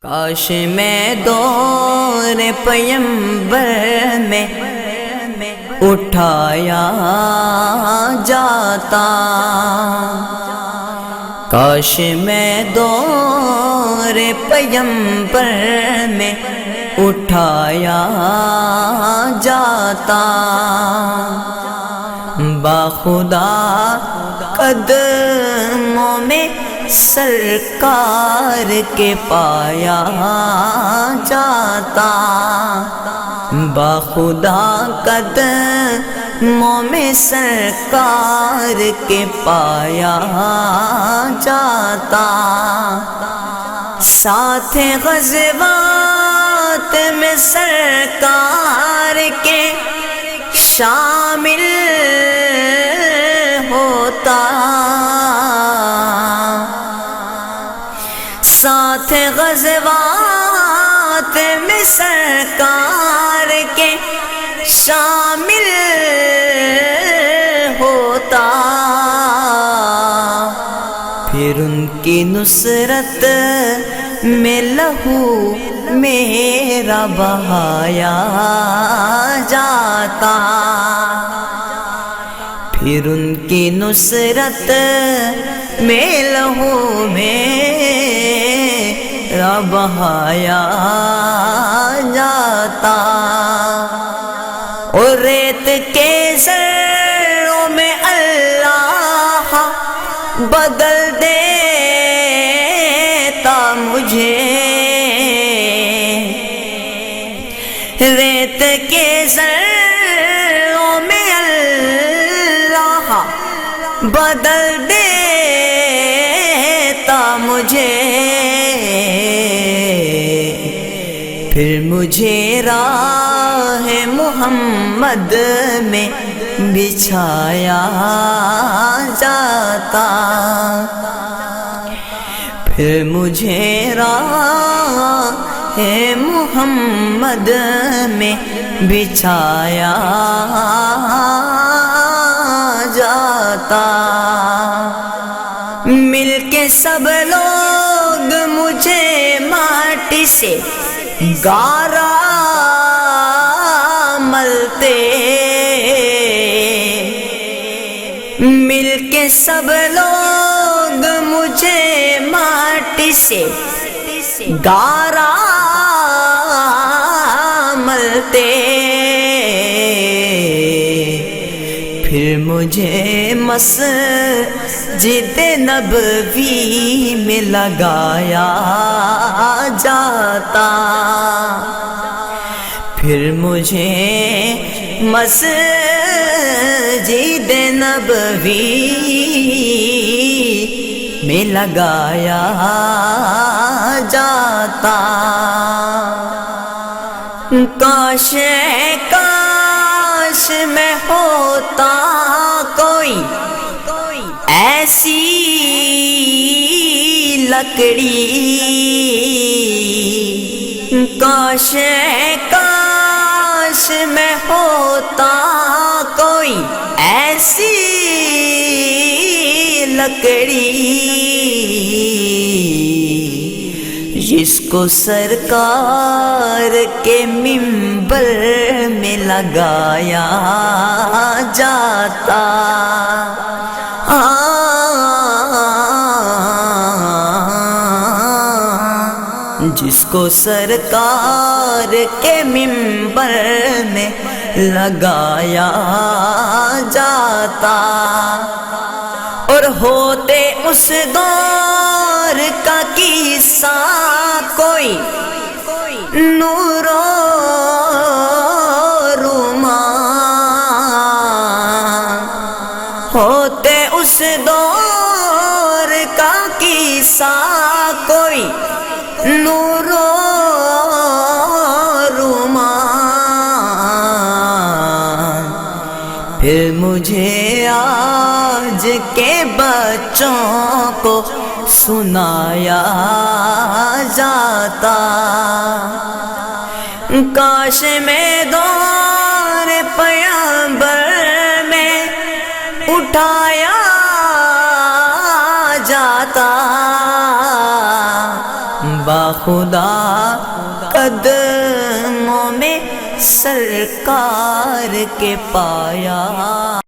کاش میں دور پیمبر میں اٹھایا جاتا، کاش میں دور پیمبر میں اٹھایا جاتا، باخدا قدموں میں سرکار کے پایا جاتا، باخدا قدموں میں سرکار کے پایا جاتا، ساتھ غزوات میں سرکار کے شامل ہوتا، ساتھ غزوات میں سرکار کے شامل ہوتا، پھر ان کی نصرت میں لہو میرا بہایا جاتا، پھر ان کی نصرت میں لہو میرا بہایا جاتا، اور ریت کے ذروں میں اللہ بدل دیتا مجھے، ریت کے ذروں میں اللہ بدل دیتا مجھے، پھر مجھے راہ محمد میں بچھایا جاتا، پھر مجھے راہ محمد میں بچھایا جاتا، مل کے سب لوگ مجھے ماٹی سے گارا ملتے، مل کے سب لوگ مجھے ماٹی سے گارا ملتے، پھر مجھے مسجد نبوی میں لگایا جاتا، پھر مجھے مسجد نبوی میں لگایا جاتا، کاش کاش میں ہوتا کوئی ایسی لکڑی، کاش کاش میں ہوتا کوئی ایسی لکڑی، جس کو سرکار کے منبر میں لگایا جاتا، جس کو سرکار کے منبر میں لگایا جاتا، اور ہوتے اس دور کا قصہ کوئی نور و رومان، ہوتے اس دور کا قصہ کوئی نور و رومان، پھر مجھے آج کے بچوں کو سنایا جاتا، کاش میں دور پیمبر میں اٹھایا جاتا، باخدا قدموں میں سرکار کے پایا۔